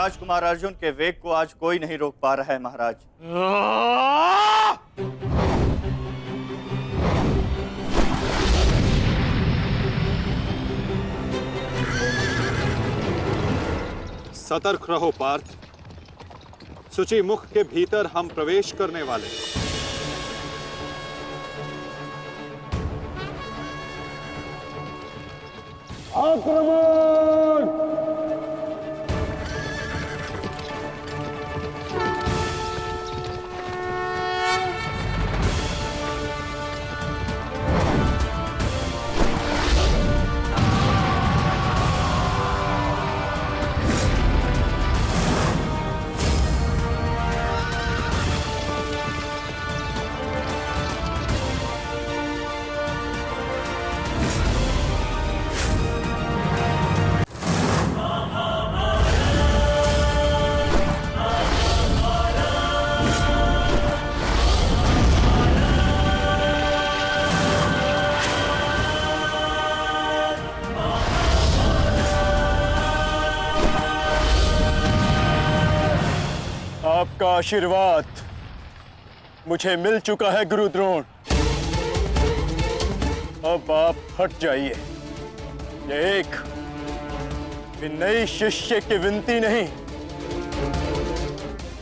राजकुमार अर्जुन के वेग को आज कोई नहीं रोक पा रहा है महाराज। सतर्क रहो पार्थ, सूची मुख के भीतर हम प्रवेश करने वाले। आक्रमण! आपका आशीर्वाद मुझे मिल चुका है गुरु द्रोण। अब आप हट जाइए। ये एक नई शिष्य की विनती नहीं,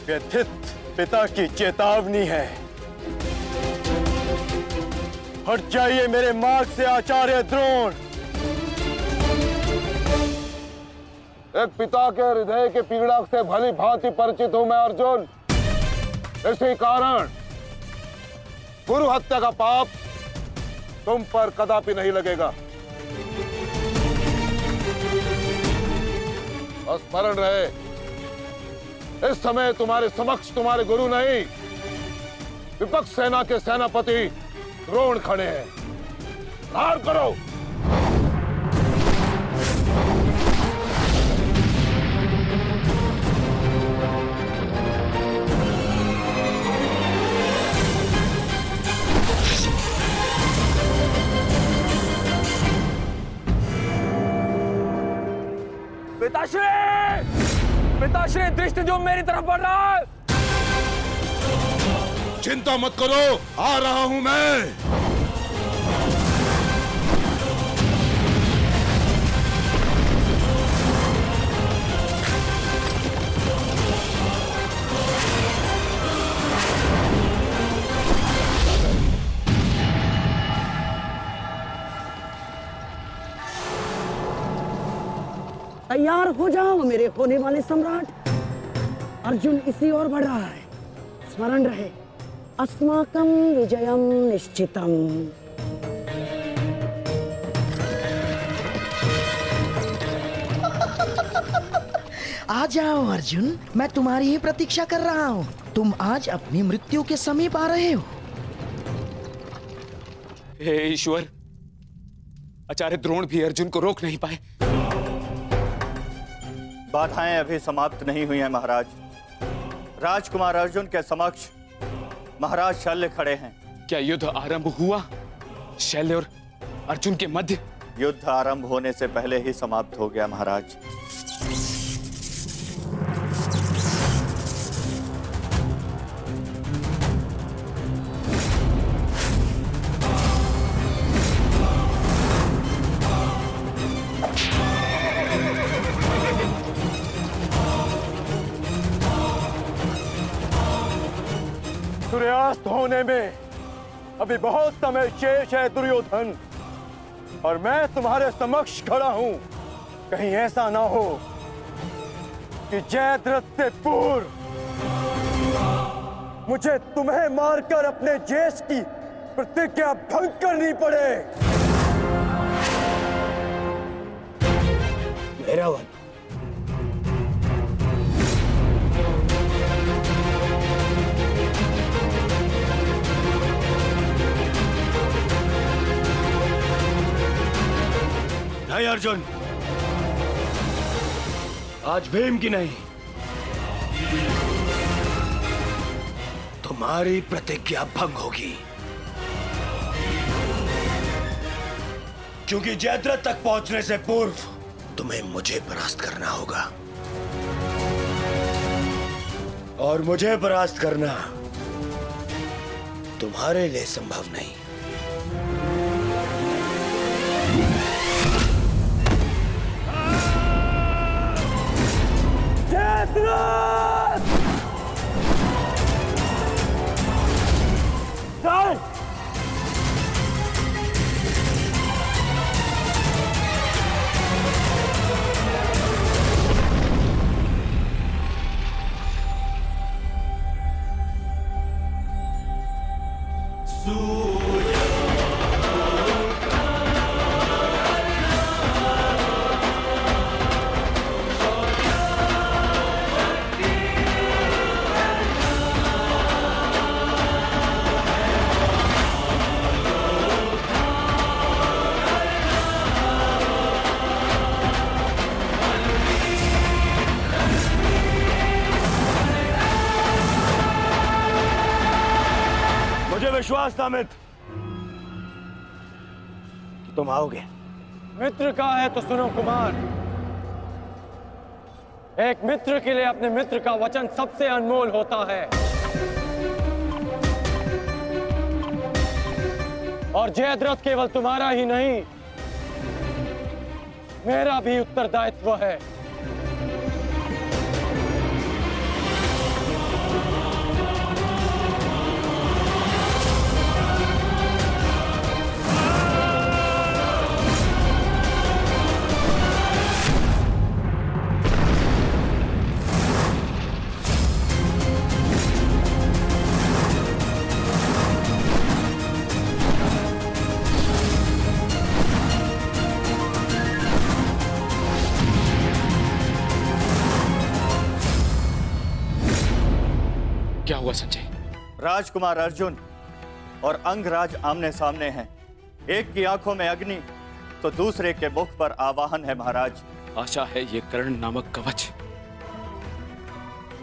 व्यथित पिता की चेतावनी है। हट जाइए मेरे मार्ग से आचार्य द्रोण। एक पिता के हृदय के पीड़ा से भली भांति परिचित हूं मैं अर्जुन। इसी कारण गुरु हत्या का पाप तुम पर कदापि नहीं लगेगा। स्मरण रहे, इस समय तुम्हारे समक्ष तुम्हारे गुरु नहीं, विपक्ष सेना के सेनापति द्रोण खड़े हैं। प्रहार करो। पिताश्री दृष्टि जो मेरी तरफ बढ़ रहा है। चिंता मत करो, आ रहा हूं मैं। तैयार हो जाओ मेरे होने वाले सम्राट। अर्जुन इसी ओर बढ़ रहा है। स्मरण रहे, अस्माकं विजयम निश्चितम। आ जाओ अर्जुन, मैं तुम्हारी ही प्रतीक्षा कर रहा हूँ। तुम आज अपनी मृत्यु के समीप आ रहे हो। हे ईश्वर, आचार्य द्रोण भी अर्जुन को रोक नहीं पाए। बाधाएं अभी समाप्त नहीं हुई हैं महाराज। राजकुमार अर्जुन के समक्ष महाराज शल्य खड़े हैं। क्या युद्ध आरंभ हुआ? शल्य और अर्जुन के मध्य? युद्ध आरंभ होने से पहले ही समाप्त हो गया महाराज। सूर्यास्त होने में अभी बहुत समय शेष है दुर्योधन, और मैं तुम्हारे समक्ष खड़ा हूं। कहीं ऐसा ना हो कि जयद्रथ से पूर्व मुझे तुम्हें मारकर अपने जेश की प्रतिज्ञा भंग करनी पड़े। मेरा वन नहीं अर्जुन, आज भीम की नहीं, तुम्हारी प्रतिज्ञा भंग होगी, क्योंकि जयद्रथ तक पहुंचने से पूर्व तुम्हें मुझे परास्त करना होगा। और मुझे परास्त करना तुम्हारे लिए संभव नहीं। मुझे विश्वास था मित्र कि तुम आओगे। मित्र का है तो सुनो कुमार, एक मित्र के लिए अपने मित्र का वचन सबसे अनमोल होता है। और जयद्रथ केवल तुम्हारा ही नहीं, मेरा भी उत्तरदायित्व है। क्या हुआ संजय? राजकुमार अर्जुन और अंगराज आमने सामने हैं। एक की आंखों में अग्नि तो दूसरे के मुख पर आवाहन है महाराज। आशा है ये कर्ण नामक कवच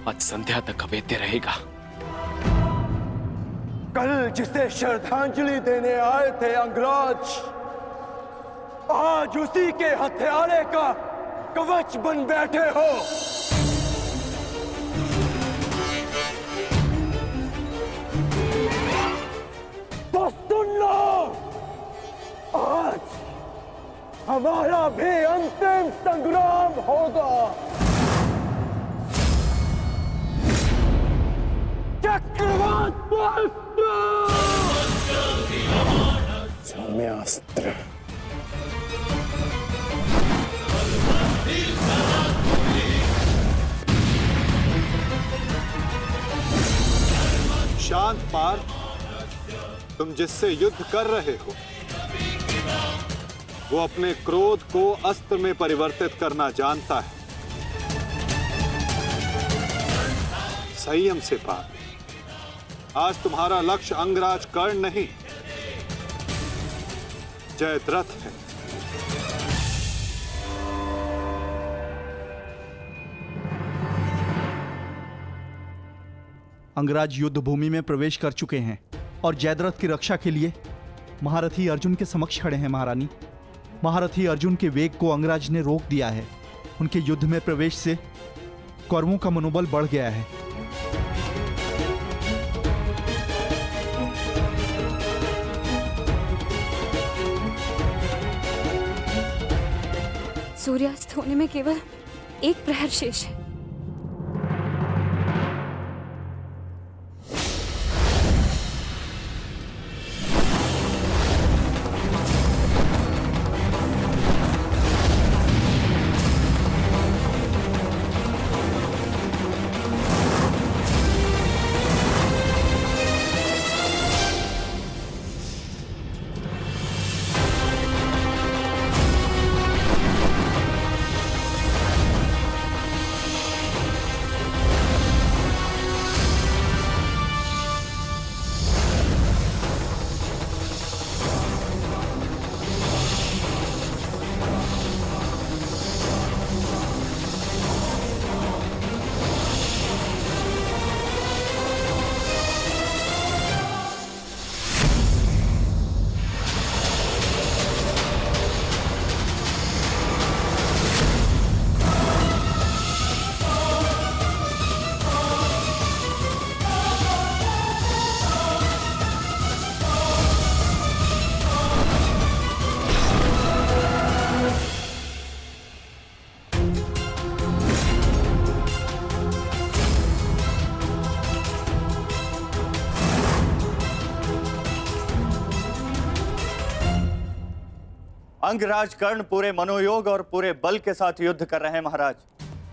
आज संध्या तक अवेद्य रहेगा। कल जिसे श्रद्धांजलि देने आए थे अंगराज, आज उसी के हत्यारे का कवच बन बैठे हो। तो सुन लो, आज हमारा भी अंतिम संग्राम होगा। चक्रवात सौम्यास्त्र। शांत पार्थ, तुम जिससे युद्ध कर रहे हो वो अपने क्रोध को अस्त्र में परिवर्तित करना जानता है। संयम से पार्थ, आज तुम्हारा लक्ष्य अंगराज कर्ण नहीं जयद्रथ है। अंगराज युद्ध भूमि में प्रवेश कर चुके हैं और जयद्रथ की रक्षा के लिए महारथी अर्जुन के समक्ष खड़े हैं। महारानी, महारथी अर्जुन के वेग को अंगराज ने रोक दिया है। उनके युद्ध में प्रवेश से कौरवों का मनोबल बढ़ गया है। सूर्यास्त होने में केवल एक प्रहर शेष है। अंगराज कर्ण पूरे मनोयोग और पूरे बल के साथ युद्ध कर रहे हैं महाराज,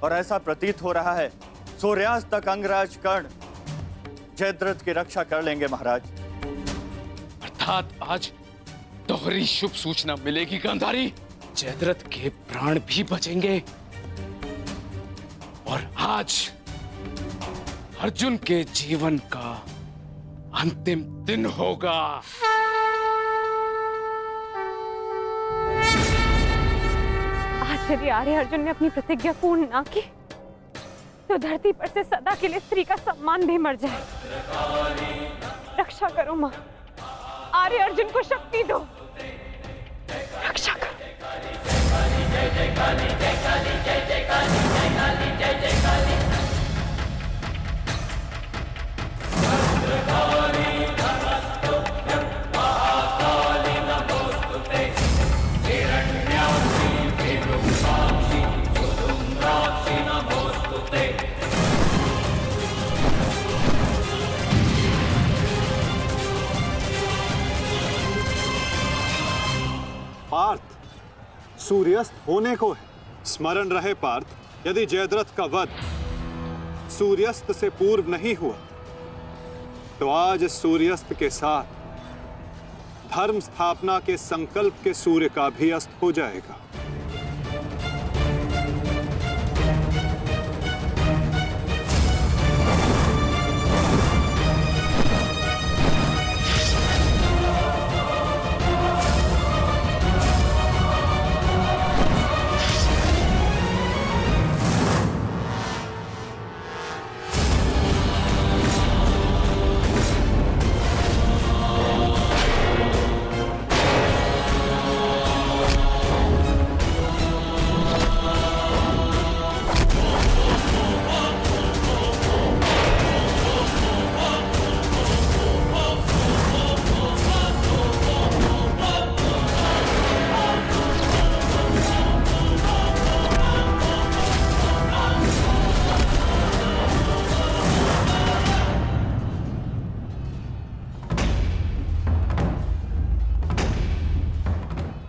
और ऐसा प्रतीत हो रहा है सूर्यास्त तक अंगराज कर्ण जयद्रथ की रक्षा कर लेंगे महाराज। अर्थात आज दोहरी शुभ सूचना मिलेगी गांधारी। जयद्रथ के प्राण भी बचेंगे और आज अर्जुन के जीवन का अंतिम दिन होगा। आज यदि आर्य अर्जुन ने अपनी प्रतिज्ञा पूर्ण ना की तो धरती पर से सदा के लिए स्त्री का सम्मान भी मर जाए। रक्षा करो मां, आर्य अर्जुन को शक्ति दो, रक्षा करो। पार्थ, सूर्यास्त होने को है। स्मरण रहे पार्थ, यदि जयद्रथ का वध सूर्यास्त से पूर्व नहीं हुआ तो आज सूर्यास्त के साथ धर्म स्थापना के संकल्प के सूर्य का भी अस्त हो जाएगा।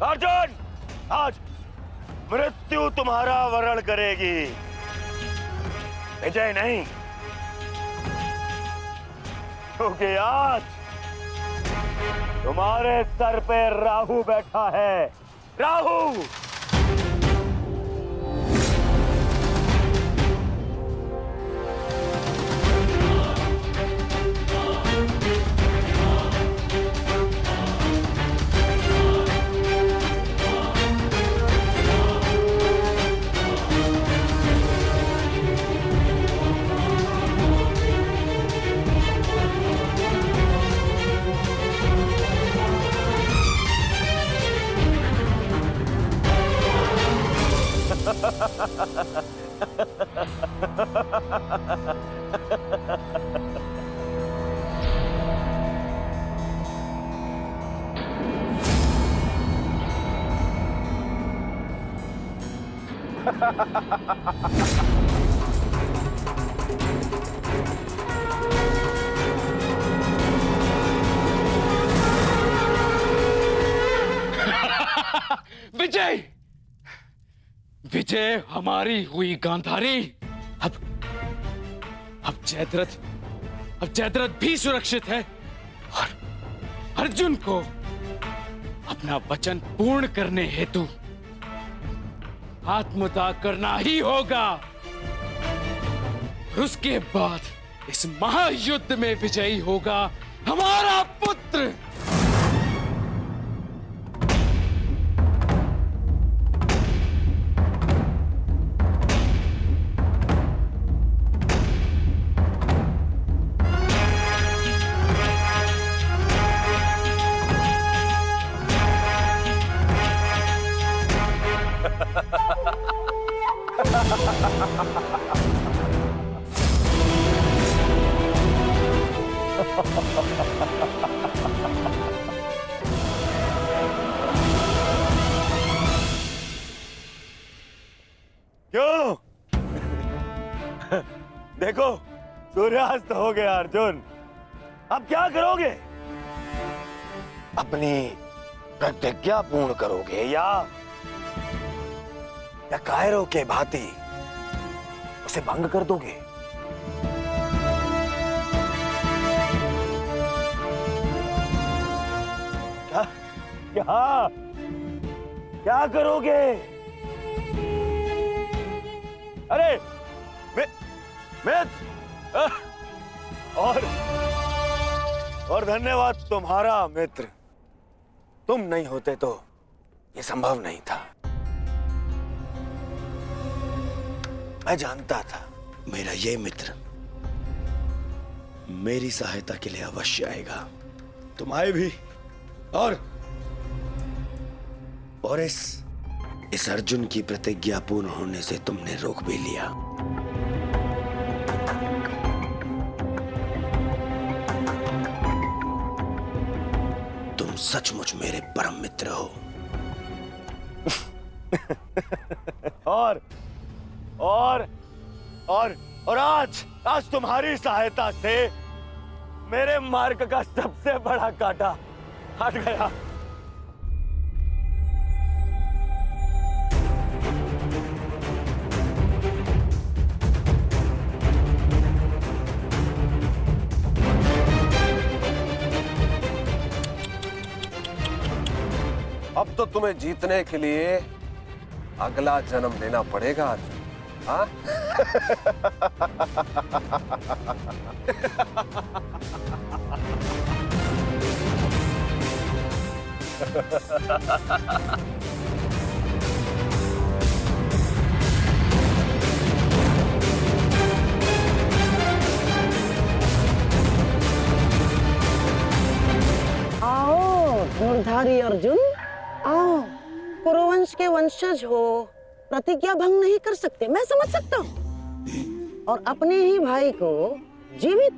अर्जुन, आज मृत्यु तुम्हारा वरण करेगी, विजय नहीं। क्योंकि आज तुम्हारे सर पे राहु बैठा है। राहु विजय, विजय हमारी हुई गांधारी। अब जयद्रथ भी सुरक्षित है और अर्जुन को अपना वचन पूर्ण करने हेतु आत्मदाह करना ही होगा। और उसके बाद इस महायुद्ध में विजयी होगा हमारा पुत्र। क्यों? देखो, सूर्यास्त हो गया अर्जुन। अब क्या करोगे? अपनी प्रतिज्ञा पूर्ण करोगे या कायरों के भांति उसे भंग कर दोगे? क्या क्या करोगे? अरे मित्र, और धन्यवाद तुम्हारा मित्र। तुम नहीं होते तो ये संभव नहीं था। मैं जानता था मेरा ये मित्र मेरी सहायता के लिए अवश्य आएगा। तुम आए भी और इस अर्जुन की प्रतिज्ञा पूर्ण होने से तुमने रोक भी लिया। तुम सचमुच मेरे परम मित्र हो। और आज तुम्हारी सहायता से मेरे मार्ग का सबसे बड़ा कांटा हट गया। अब तो तुम्हें जीतने के लिए अगला जन्म लेना पड़ेगा अर्जुन। हाँ? आओ धनुर्धारी अर्जुन, आओ। कुरुवंश के वंशज हो, प्रतिज्ञा भंग नहीं कर सकते, मैं समझ सकता हूँ। और अपने ही भाई को जीवित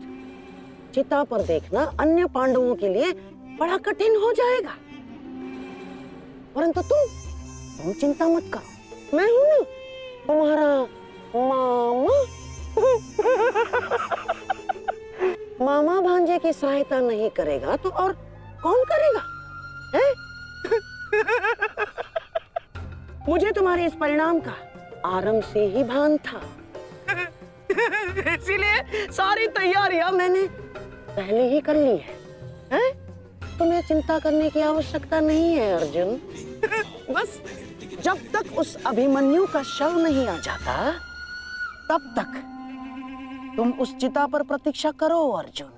चिता पर देखना अन्य पांडवों के लिए बड़ा कठिन हो जाएगा। परंतु तुम चिंता मत करो, मैं हूं ना तुम्हारा मामा। मामा भांजे की सहायता नहीं करेगा तो और कौन करेगा? है? मुझे तुम्हारे इस परिणाम का आरंभ से ही भान था। इसीलिए सारी तैयारियां मैंने पहले ही कर ली है? तुम्हें चिंता करने की आवश्यकता नहीं है अर्जुन। बस जब तक उस अभिमन्यु का शव नहीं आ जाता तब तक तुम उस चिता पर प्रतीक्षा करो अर्जुन।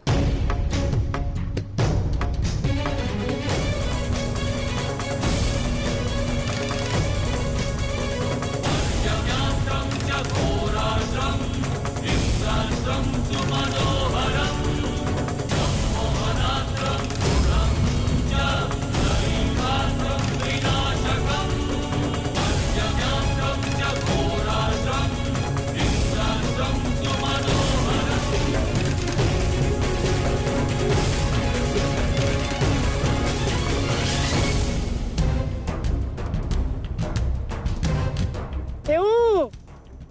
क्यों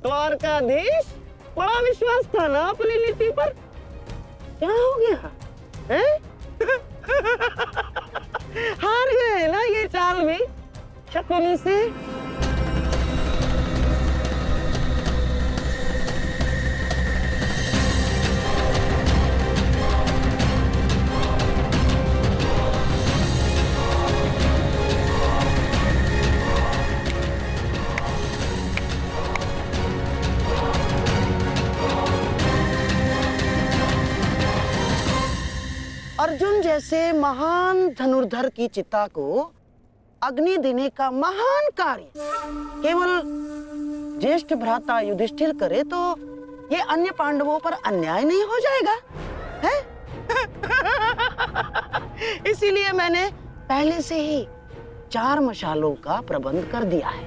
द्वारकाधीश, बड़ा विश्वास था ना अपनी नीति पर? क्या हो गया है? हार गए ना ये चाल भी शकुनी से? अर्जुन जैसे महान धनुर्धर की चिता को अग्नि देने का महान कार्य केवल ज्येष्ठ भ्राता युधिष्ठिर करे तो ये अन्य पांडवों पर अन्याय नहीं हो जाएगा, है? इसीलिए मैंने पहले से ही 4 मशालों का प्रबंध कर दिया है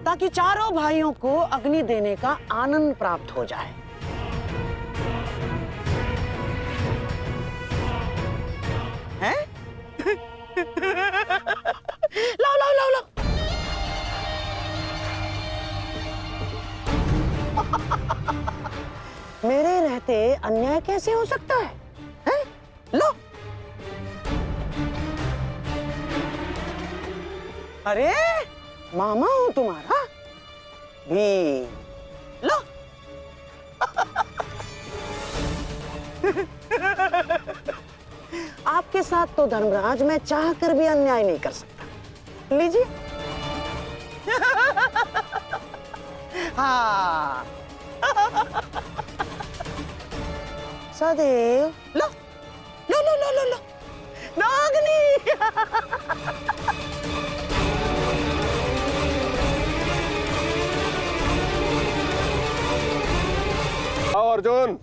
ताकि चारों भाइयों को अग्नि देने का आनंद प्राप्त हो जाए। हैं? लाओ लाओ लाओ लाओ। मेरे रहते अन्याय कैसे हो सकता है? हैं? लो। अरे मामा हूं तुम्हारा भी। लो। आपके साथ तो धर्मराज मैं चाह कर भी अन्याय नहीं कर सकता। लीजिए। हाँ। सदैव लो लो लो लो लो लो नागनी। आओ अर्जुन,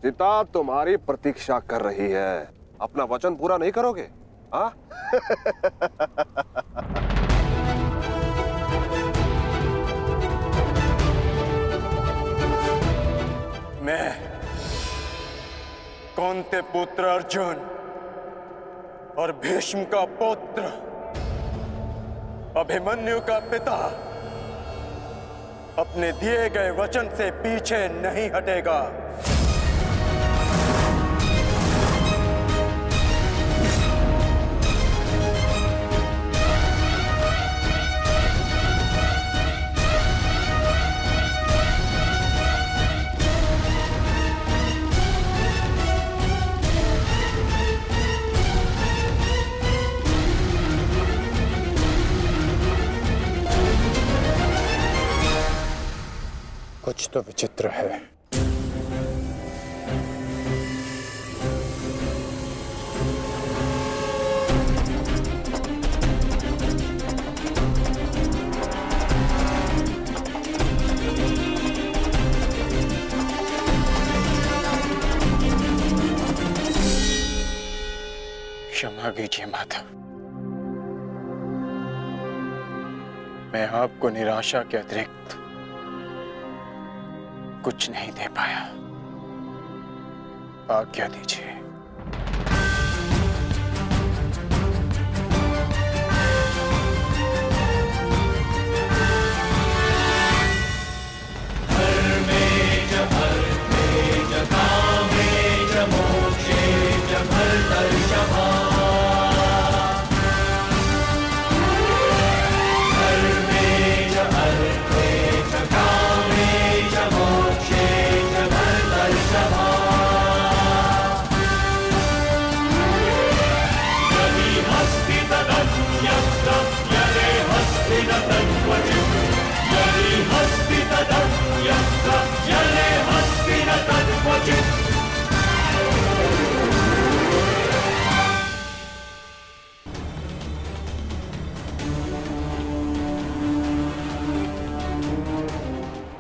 सीता तुम्हारी प्रतीक्षा कर रही है। अपना वचन पूरा नहीं करोगे? हाँ? मैं कौनते पुत्र अर्जुन और भीष्म का पुत्र अभिमन्यु का पिता अपने दिए गए वचन से पीछे नहीं हटेगा। कुछ तो विचित्र है। क्षमा कीजिए माता, मैं आपको निराशा के अतिरिक्त कुछ नहीं दे पाया। आज्ञा दीजिए।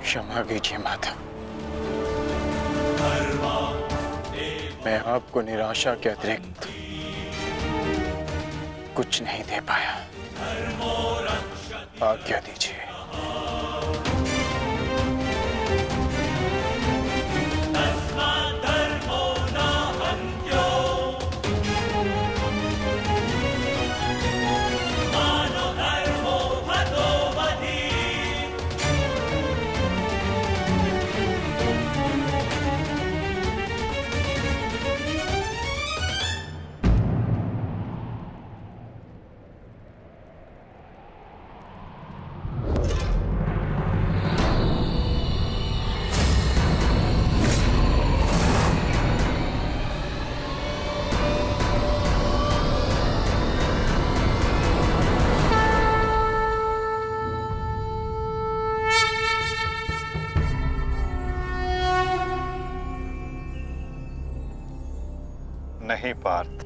क्षमा कीजिए माता, मैं आपको निराशा के अतिरिक्त कुछ नहीं दे पाया। आज्ञा दीजिए। नहीं पार्थ,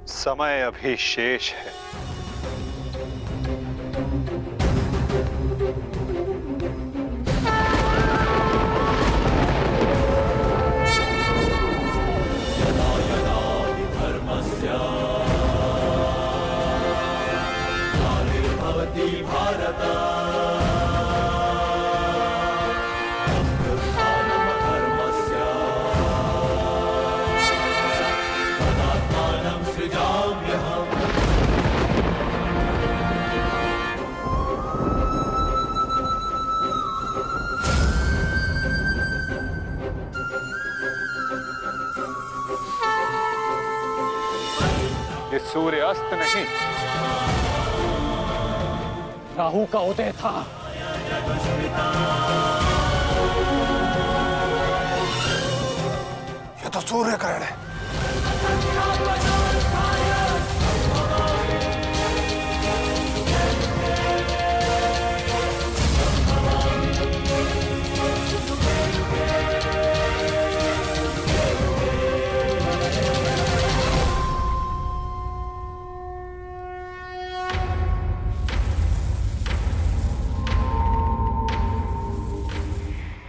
समय अभी शेष है। ये सूर्य अस्त नहीं, राहु का उदय था। ये तो सूर्य ग्रहण है।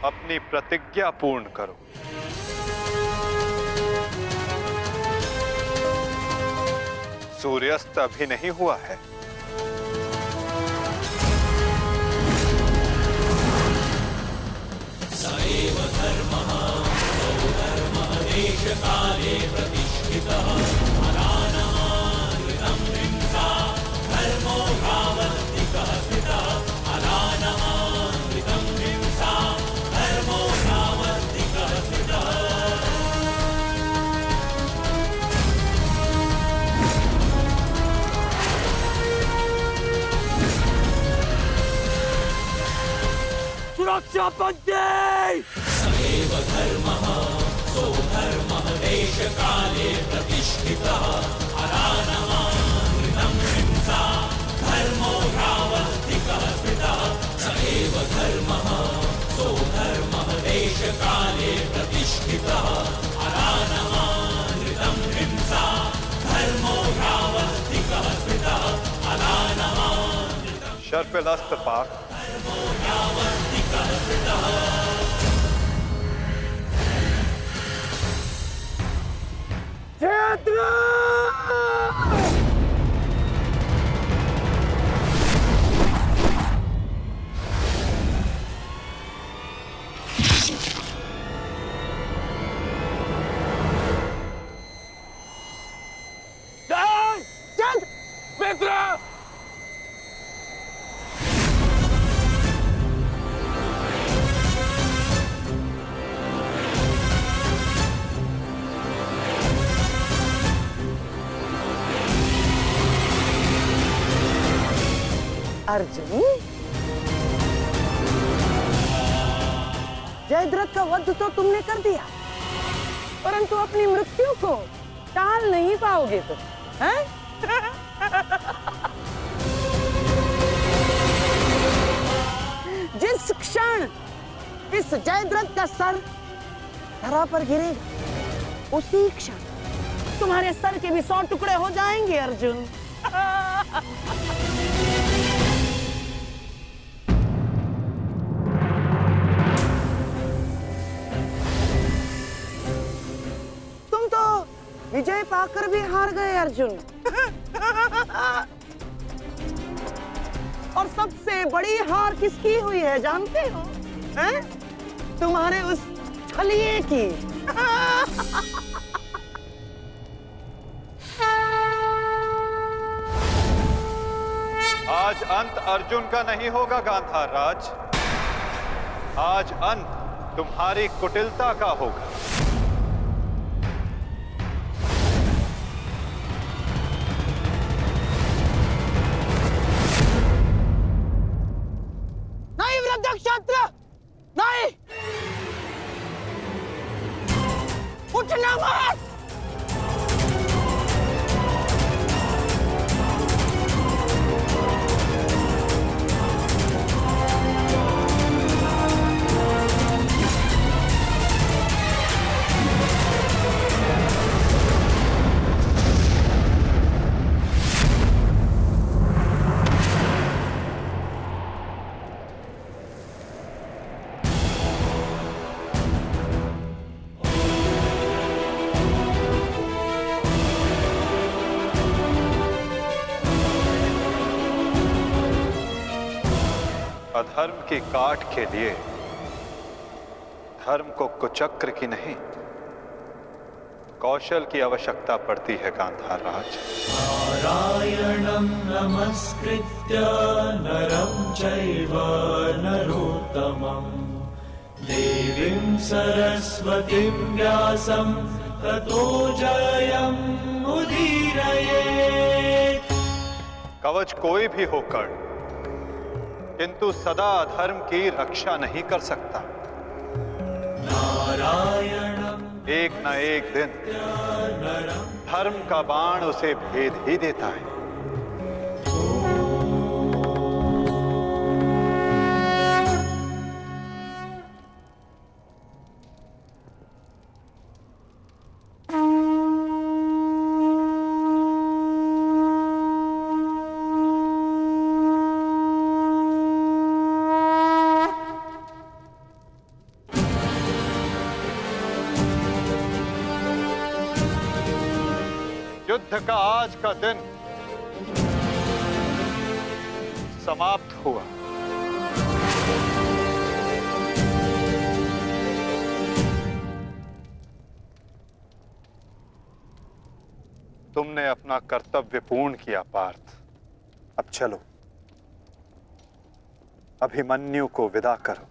अपनी प्रतिज्ञा पूर्ण करो। सूर्यास्त अभी नहीं हुआ है। सएव धर्मः सौधर्मः देशकाले प्रतिष्ठितः अनानमानृतं हिंसा धर्मो भावस्तिकः स्थितः अनानमानृतं हिंसा धर्मो भावस्तिकः स्थितः। सुरक्षा पंक्ति। सएव धर्मः सौधर्मः देशकाले प्रतिष्ठितः अनानमानृतं हिंसा धर्मो भावस्तिकः स्थितः। सएव धर्मः सौधर्मः देशकाले प्रतिष्ठितः अनानमानृतं हिंसा धर्मो भावस्तिकः स्थितः अनानमानृतं शर्पिलास्त्र पाक। मित्र अर्जुन, जयद्रथ का वध तो तुमने कर दिया, परंतु अपनी मृत्यु को टाल नहीं पाओगे तुम, हैं? जिस क्षण इस जयद्रथ का सर धरा पर गिरेगा, उसी क्षण तुम्हारे सर के भी 100 टुकड़े हो जाएंगे अर्जुन। तुम तो विजय पाकर भी हार गए अर्जुन। और सबसे बड़ी हार किसकी हुई है जानते हो? हैं? तुम्हारे उस छलिए की। आज अंत अर्जुन का नहीं होगा गांधार राज। आज अंत तुम्हारी कुटिलता का होगा। नहीं वृद्धक्षत्र, नहीं, उठना मत। अधर्म की काट के लिए धर्म को कुचक्र की नहीं, कौशल की आवश्यकता पड़ती है गांधार राज। नारायणं नमस्कृत्य नरं चैव नरोत्तमं देवीं सरस्वतीं व्यासं ततो जयं मुदीरयेत्। कवच कोई भी होकर किंतु सदा धर्म की रक्षा नहीं कर सकता। एक न एक दिन धर्म का बाण उसे भेद ही देता है। युद्ध का आज का दिन समाप्त हुआ। तुमने अपना कर्तव्य पूर्ण किया पार्थ। अब चलो, अभिमन्यु को विदा करो।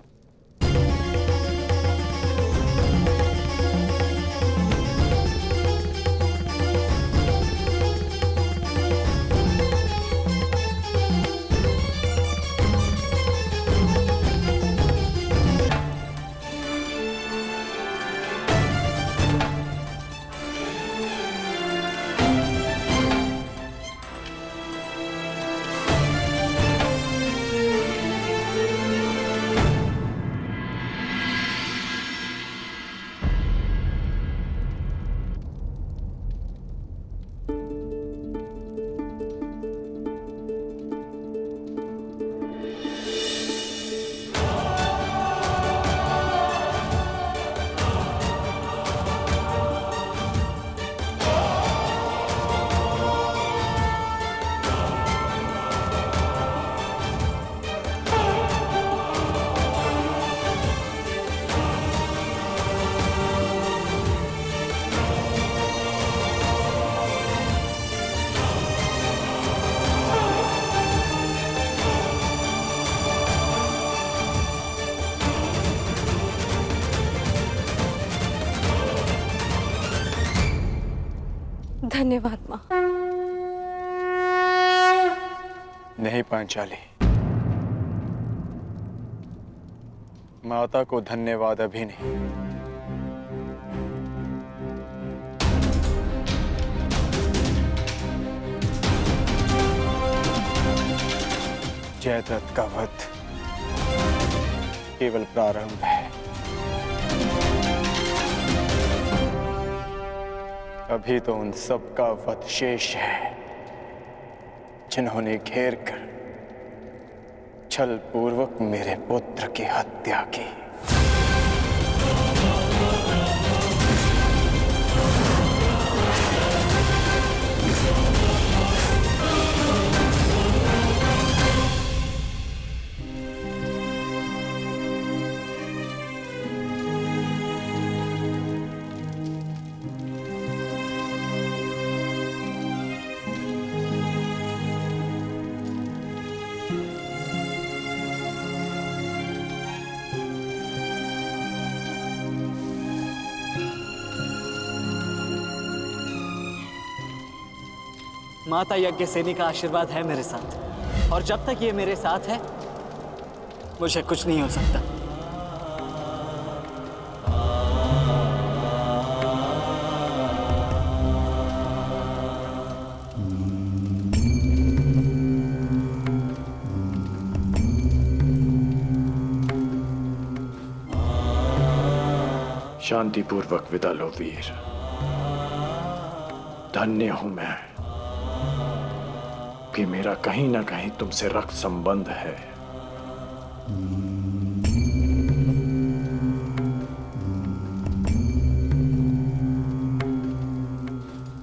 धन्यवाद माँ। नहीं पांचाली, माता को धन्यवाद अभी नहीं। जयद्रथ का वध केवल प्रारंभ है। अभी तो उन सब का वध शेष है जिन्होंने घेर कर छल पूर्वक मेरे पुत्र की हत्या की। माता यज्ञसेनी का आशीर्वाद है मेरे साथ, और जब तक ये मेरे साथ है मुझे कुछ नहीं हो सकता। शांतिपूर्वक विदा लो वीर। धन्य हूं मैं कि मेरा कहीं ना कहीं तुमसे रक्त संबंध है।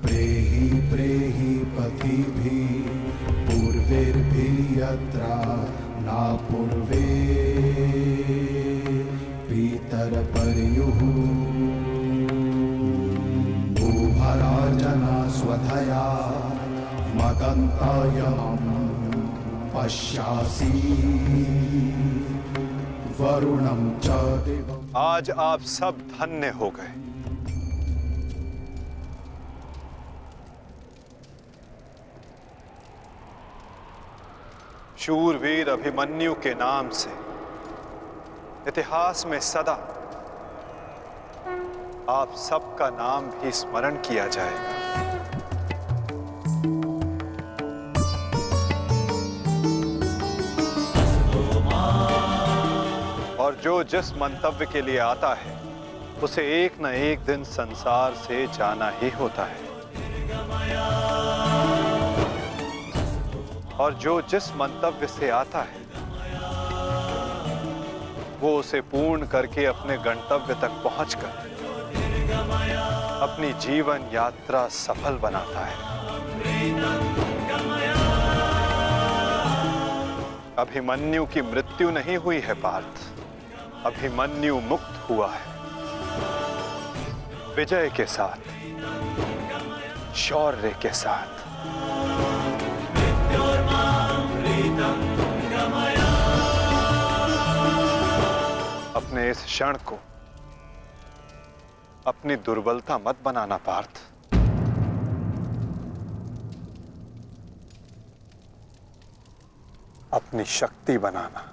प्रेहि प्रेहि पतिभिः पूर्वैर्भिः यत्रा न पूर्वे पीतरपर्युः भूभराजना स्वधया मदन्तायमं पश्यासि वरुणं च देवम्। आज आप सब धन्य हो गए। शूरवीर अभिमन्यु के नाम से इतिहास में सदा आप सबका नाम भी स्मरण किया जाएगा। और जो जिस मंतव्य के लिए आता है उसे एक न एक दिन संसार से जाना ही होता है, और जो जिस मंतव्य से आता है वो उसे पूर्ण करके अपने गंतव्य तक पहुंचकर अपनी जीवन यात्रा सफल बनाता है। अभिमन्यु की मृत्यु नहीं हुई है पार्थ, अभिमन्यु मुक्त हुआ है, विजय के साथ, शौर्य के साथ। अपने इस क्षण को अपनी दुर्बलता मत बनाना पार्थ। अपनी शक्ति बनाना।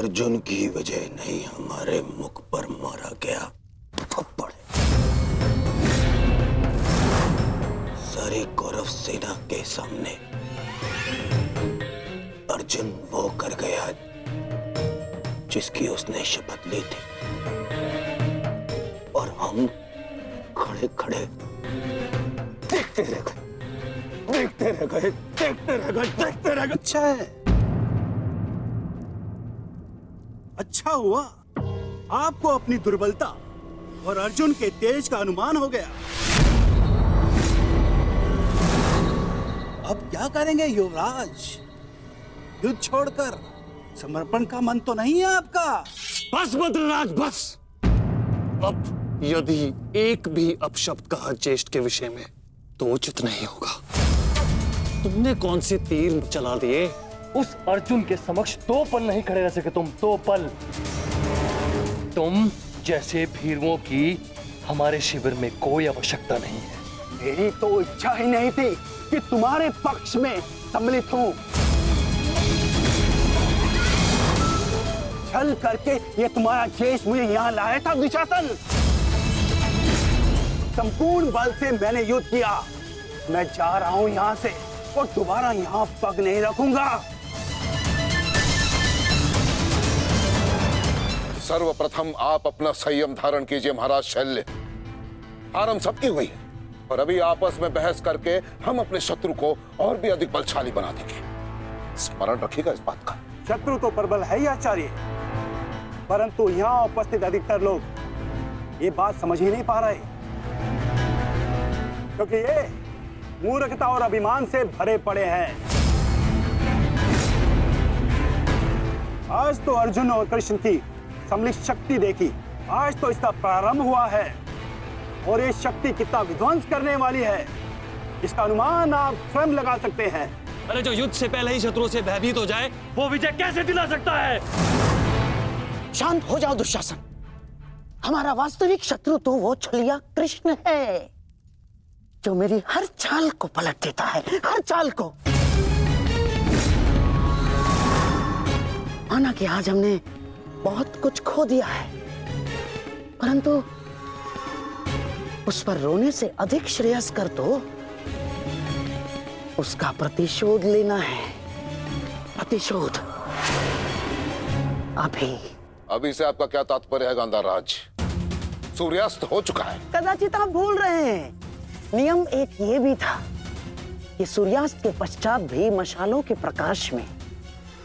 अर्जुन की वजह नहीं, हमारे मुख पर मारा गया थप्पड़। सारी कौरव सेना के सामने अर्जुन वो कर गया जिसकी उसने शपथ ली थी, और हम खड़े खड़े देखते रह गए, देखते रह गए, देखते रह गए, देखते रह गए। अच्छा है, अच्छा हुआ आपको अपनी दुर्बलता और अर्जुन के तेज का अनुमान हो गया। अब क्या करेंगे युवराज? युद्ध छोड़कर समर्पण का मन तो नहीं है आपका? बस बद्रराज बस। अब यदि एक भी अपशब्द कहा ज्येष्ठ के विषय में तो उचित नहीं होगा। तुमने कौन से तीर चला दिए? उस अर्जुन के समक्ष 2 पल नहीं खड़े रह सके तुम, 2 पल। तुम जैसे भीरुओं की हमारे शिविर में कोई आवश्यकता नहीं है। मेरी तो इच्छा ही नहीं थी कि तुम्हारे पक्ष में सम्मिलित हूं। छल करके ये तुम्हारा ज्येष्ठ मुझे यहाँ लाया था दुशासन। संपूर्ण बल से मैंने युद्ध किया। मैं जा रहा हूं यहाँ से और दोबारा यहाँ पग नहीं रखूंगा। सर्वप्रथम आप अपना संयम धारण कीजिए महाराज शल्य। हार हम सबकी हुई है, और अभी आपस में बहस करके हम अपने शत्रु को और भी अधिक बलशाली बना देंगे। स्मरण रखिएगा इस बात का। शत्रु तो प्रबल है ही आचार्य, परंतु यहाँ उपस्थित अधिकतर लोग ये बात समझ ही नहीं पा रहे, क्योंकि ये मूर्खता और अभिमान से भरे पड़े हैं। आज तो अर्जुन और कृष्ण की सम्मिलित शक्ति देखी, आज तो इसका प्रारंभ हुआ है, और ये शक्ति कितना विध्वंस करने वाली है इसका अनुमान आप स्वयं लगा सकते हैं। अरे जो युद्ध से पहले ही शत्रु से भयभीत हो जाए वो विजय कैसे दिला सकता है? शांत हो जाओ दुशासन। हमारा वास्तविक शत्रु तो वो छलिया कृष्ण है, जो मेरी हर चाल को पलट देता है, हर चाल को। माना कि आज हमने बहुत कुछ खो दिया है, परंतु उस पर रोने से अधिक श्रेयस्कर तो उसका प्रतिशोध लेना है। प्रतिशोध। अभी से आपका क्या तात्पर्य है गांधाराज? सूर्यास्त हो चुका है। कदाचित आप भूल रहे हैं, नियम एक ये भी था कि सूर्यास्त के पश्चात भी मशालों के प्रकाश में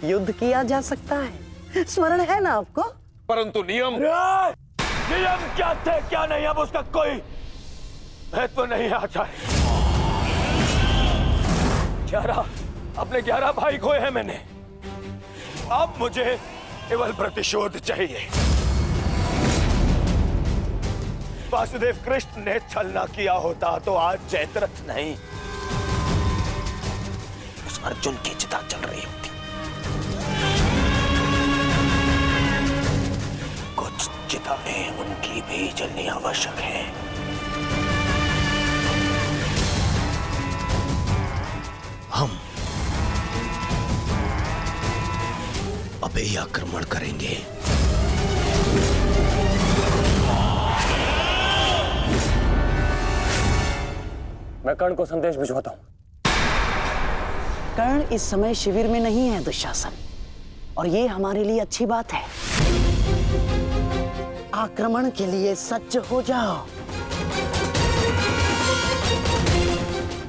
युद्ध किया जा सकता है। स्मरण है ना आपको? परंतु नियम क्या थे क्या नहीं, अब उसका कोई महत्व नहीं आता है। 11 भाई खोए हैं मैंने, अब मुझे केवल प्रतिशोध चाहिए। वासुदेव कृष्ण ने छलना किया होता तो आज जयद्रथ नहीं, उस अर्जुन की चिता चल रही होती। कुछ चिताएं उनकी भी जलनी आवश्यक है। हम अभी आक्रमण करेंगे। मैं कर्ण को संदेश भिजवाता हूं। कर्ण इस समय शिविर में नहीं है दुशासन, और ये हमारे लिए अच्छी बात है। आक्रमण के लिए सज्ज हो जाओ।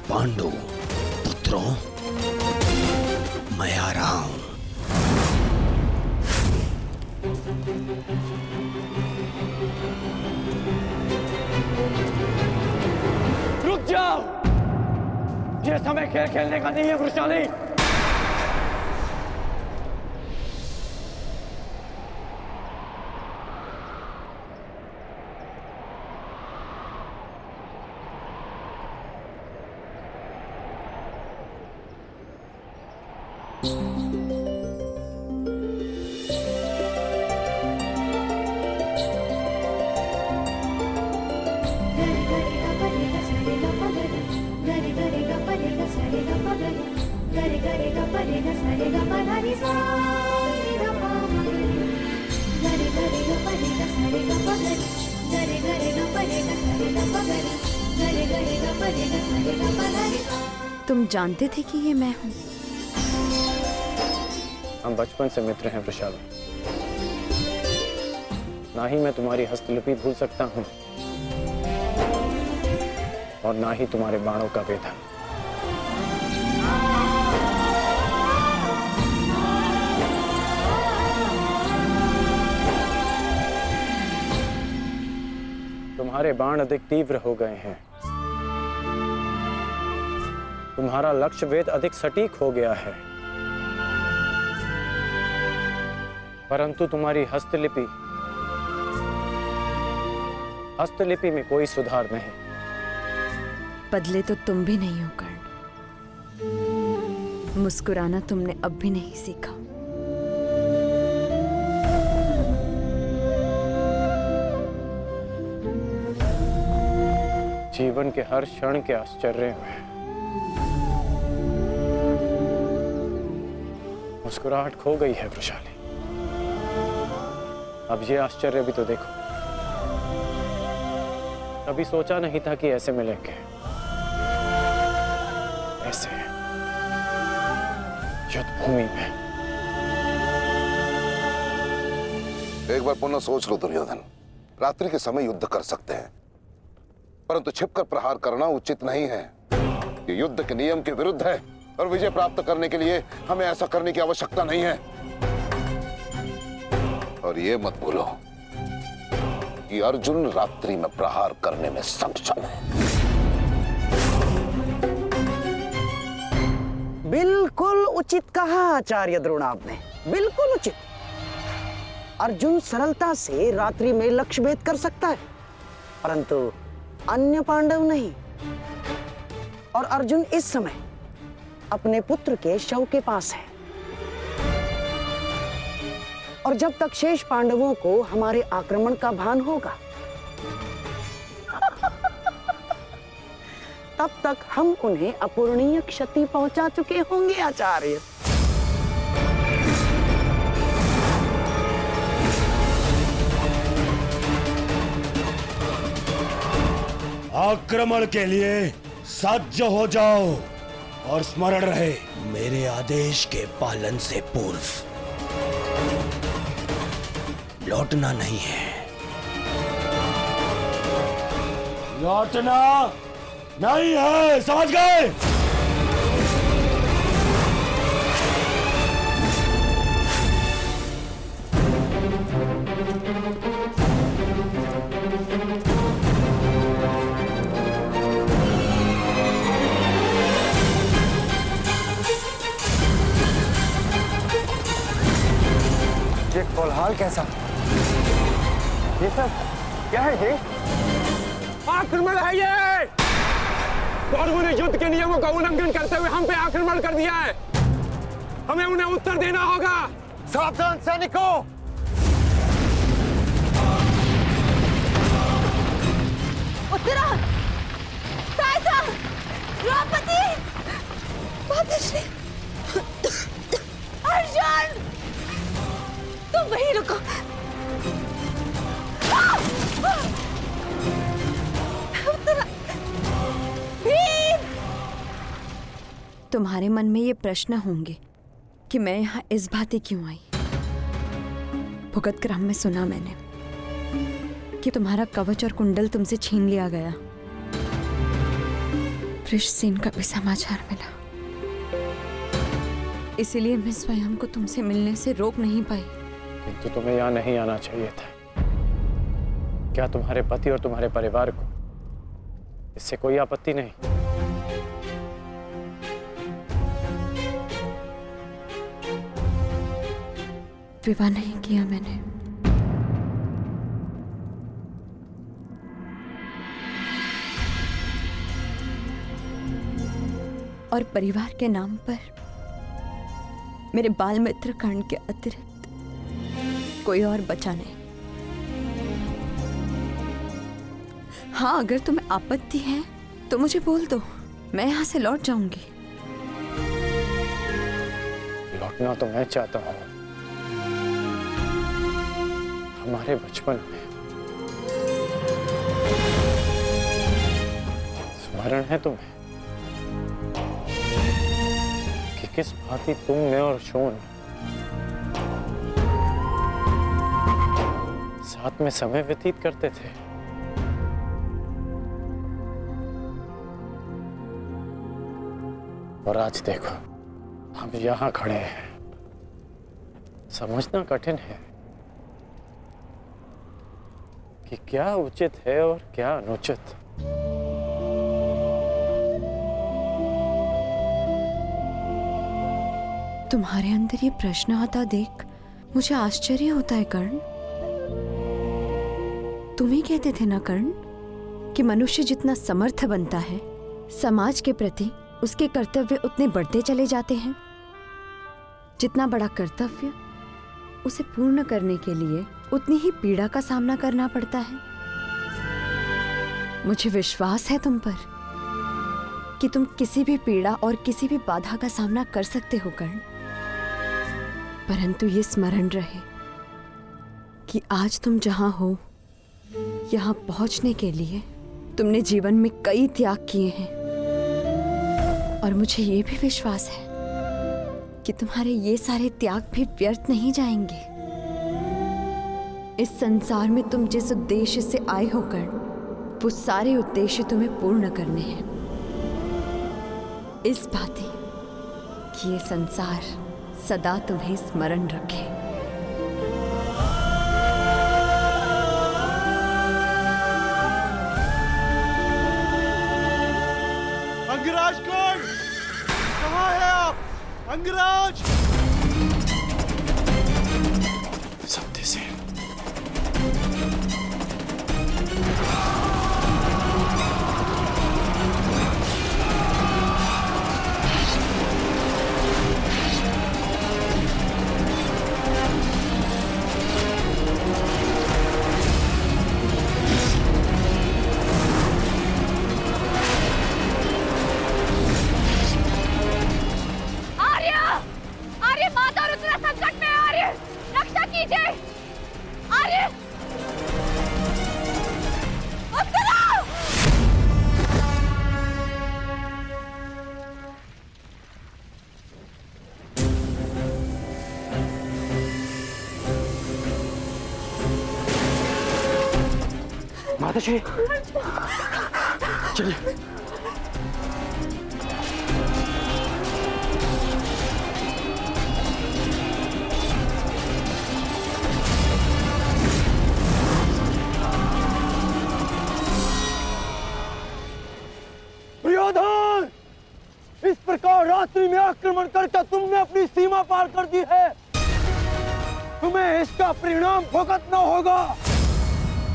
पांडु पुत्रों, मैं आ रहा हूं। रुक जाओ, ये समय खेल खेलने का नहीं है वृषाली। तुम जानते थे कि ये मैं हूँ? हम बचपन से मित्र हैं वृषाली। ना ही मैं तुम्हारी हस्तलिपि भूल सकता हूँ और ना ही तुम्हारे बाणों का वेधन। तुम्हारे बाण अधिक तीव्र हो गए हैं, तुम्हारा लक्ष्य वेद अधिक सटीक हो गया है, परंतु तुम्हारी हस्तलिपि में कोई सुधार नहीं। बदले तो तुम भी नहीं हो कर्ण। मुस्कुराना तुमने अब भी नहीं सीखा। जीवन के हर क्षण के आश्चर्य में मुस्कुराहट खो गई है वृषाली। अब ये आश्चर्य भी तो देखो। कभी सोचा नहीं था कि ऐसे मिलेंगे, ऐसे युद्ध भूमि में। एक बार पुनः सोच लो दुर्योधन, रात्रि के समय युद्ध कर सकते हैं, परंतु छिपकर प्रहार करना उचित नहीं है। ये युद्ध के नियम के विरुद्ध है और विजय प्राप्त करने के लिए हमें ऐसा करने की आवश्यकता नहीं है। और ये मत भूलो कि अर्जुन रात्रि में प्रहार करने में सक्षम है। बिल्कुल उचित कहा आचार्य द्रोण आपने, बिल्कुल उचित। अर्जुन सरलता से रात्रि में लक्ष्य भेद कर सकता है, परंतु अन्य पांडव नहीं। और अर्जुन इस समय अपने पुत्र के शव के पास है, और जब तक शेष पांडवों को हमारे आक्रमण का भान होगा तब तक हम उन्हें अपूरणीय क्षति पहुंचा चुके होंगे आचार्य। आक्रमण के लिए सज्ज हो जाओ और स्मरण रहे, मेरे आदेश के पालन से पूर्व लौटना नहीं है। लौटना नहीं है, समझ गए? ये कोलाहल कैसा? ये सब क्या है? ये आक्रमण है। ये कौरवों ने युद्ध के नियमों का उल्लंघन करते हुए हम पे आक्रमण कर दिया है। हमें उन्हें उत्तर देना होगा। सावधान सैनिकों! उत्तरा, सायसा, द्रौपदी, मातश्री, अर्जुन, तुम वहीं रुको। उत्तरा, भीम! तुम्हारे मन में ये प्रश्न होंगे कि मैं यहाँ इस भांति क्यों आई। भुगत क्रम में सुना मैंने कि तुम्हारा कवच और कुंडल तुमसे छीन लिया गया। वृषसेन का भी समाचार मिला, इसीलिए मैं स्वयं को तुमसे मिलने से रोक नहीं पाई। किंतु तुम्हें यहाँ नहीं आना चाहिए था। क्या तुम्हारे पति और तुम्हारे परिवार को इससे कोई आपत्ति नहीं? विवाह नहीं किया मैंने। और परिवार के नाम पर मेरे बाल मित्र कर्ण के अतिरिक्त कोई और बचा नहीं। हाँ, अगर तुम्हें आपत्ति है तो मुझे बोल दो, मैं यहां से लौट जाऊंगी। लौटना तो मैं चाहता हूं। हमारे बचपन में स्मरण है तुम्हें कि किस भांति तुम, मैं और शोन साथ में समय व्यतीत करते थे। और आज देखो, हम यहां खड़े हैं। समझना कठिन है कि क्या उचित है और क्या अनुचित। तुम्हारे अंदर ये प्रश्न आता देख मुझे आश्चर्य होता है कर्ण। तुम ही कहते थे ना कर्ण कि मनुष्य जितना समर्थ बनता है, समाज के प्रति उसके कर्तव्य उतने बढ़ते चले जाते हैं। जितना बड़ा कर्तव्य, उसे पूर्ण करने के लिए उतनी ही पीड़ा का सामना करना पड़ता है। मुझे विश्वास है तुम पर कि तुम किसी भी पीड़ा और किसी भी बाधा का सामना कर सकते हो कर्ण। परंतु ये स्मरण रहे कि आज तुम जहां हो, यहां पहुंचने के लिए तुमने जीवन में कई त्याग किए हैं। और मुझे ये भी विश्वास है कि तुम्हारे ये सारे त्याग भी व्यर्थ नहीं जाएंगे। इस संसार में तुम जिस उद्देश्य से आए हो कर्ण, वो सारे उद्देश्य तुम्हें पूर्ण करने हैं। इस भांति कि ये संसार सदा तुम्हें स्मरण रखे। अंगराज कौन? कहाँ है आप? अंगराज! सत्य से माताश्री चलिए। दुर्योधन, इस प्रकार रात्रि में आक्रमण करके तुमने अपनी सीमा पार कर दी है। तुम्हें इसका परिणाम भुगतना होगा।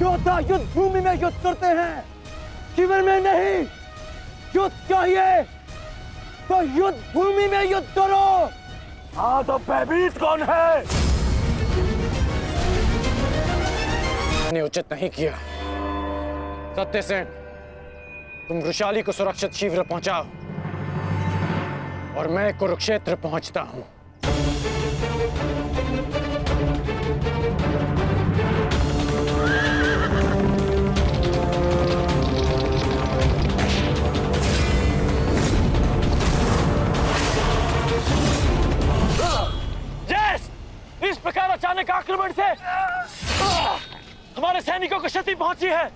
योद्धा युद्ध भूमि में युद्ध करते हैं, शिविर में नहीं। युद्ध चाहिए तो युद्ध भूमि में युद्ध करो। हाँ, तो भयभीत कौन है? मैंने उचित नहीं किया। सत्यसेन, तुम वृषाली को सुरक्षित शीघ्र पहुंचाओ और मैं कुरुक्षेत्र पहुंचता हूं। यस! इस प्रकार अचानक आक्रमण से हमारे सैनिकों को क्षति पहुंची है।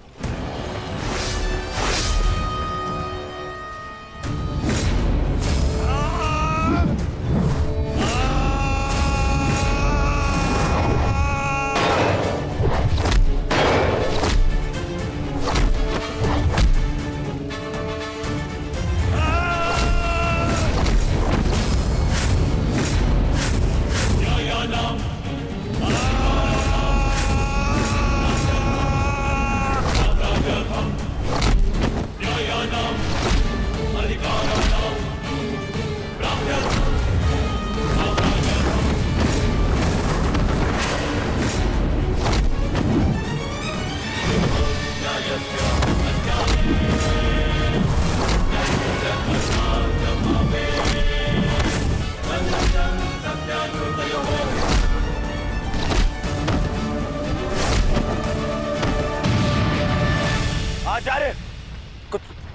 आचार्य,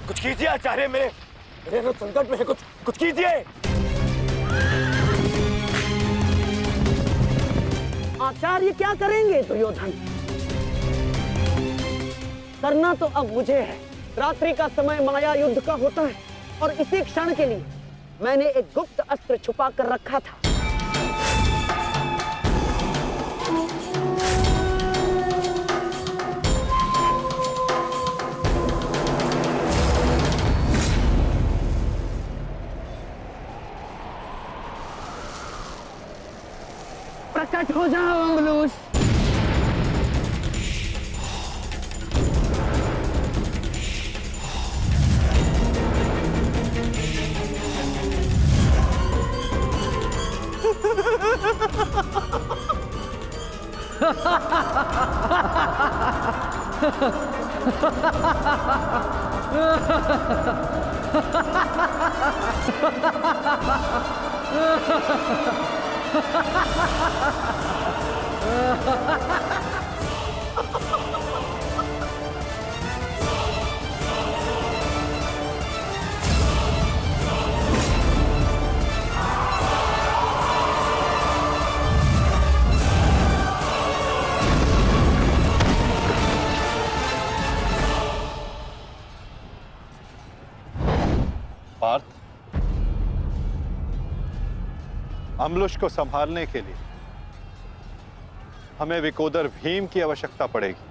कुछ कीजिए आचार्य, मेरे रथ संकट में है। कुछ कीजिए। आचार्य क्या करेंगे दुर्योधन? करना तो अब मुझे है। रात्रि का समय माया युद्ध का होता है और इसी क्षण के लिए मैंने एक गुप्त अस्त्र छुपा कर रखा था। प्रकट हो जाओ अंगलूस। पार्थ, अम्लुष को संभालने के लिए हमें विकोदर भीम की आवश्यकता पड़ेगी।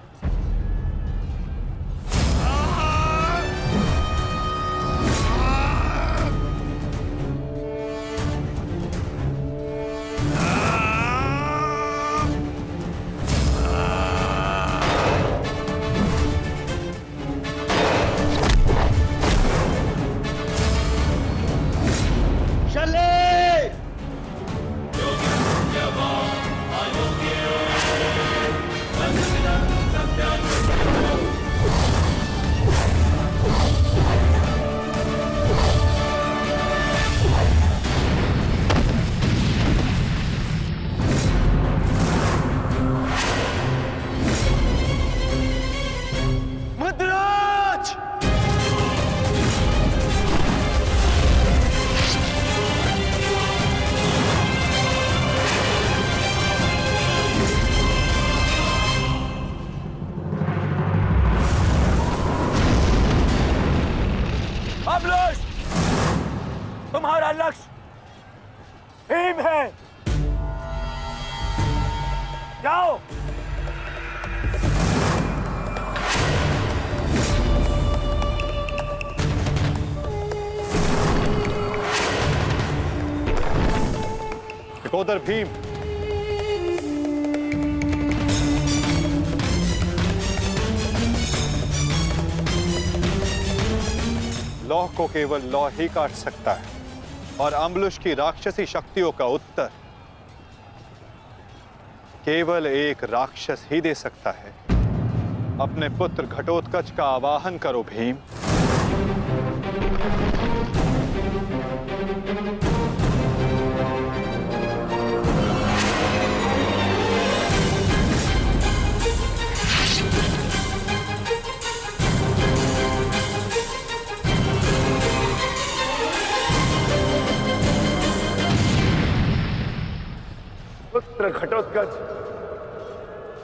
है। जाओ। कोदर भीम, लौह को केवल लौह ही काट सकता है और अम्बुलुश की राक्षसी शक्तियों का उत्तर केवल एक राक्षस ही दे सकता है। अपने पुत्र घटोत्कच का आवाहन करो भीम। पुत्र घटोत्कच,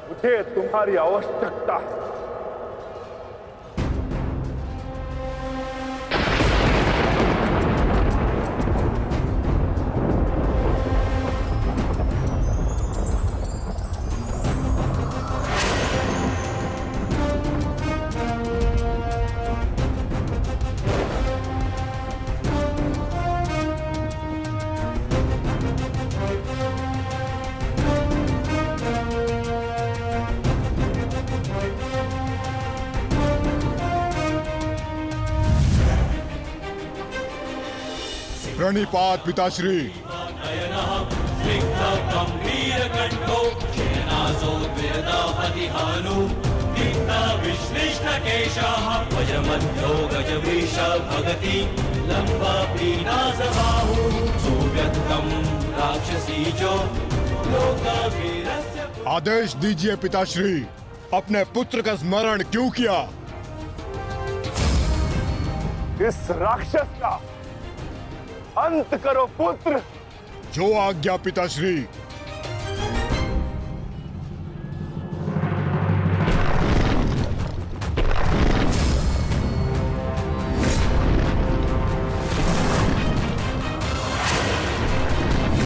मुझे तुम्हारी आवश्यकता है। प्रणिपात पिताश्री। आदेश दीजिए पिताश्री, अपने पुत्र का स्मरण क्यों किया? इस राक्षस का अंत करो पुत्र। जो आज्ञा पिताश्री।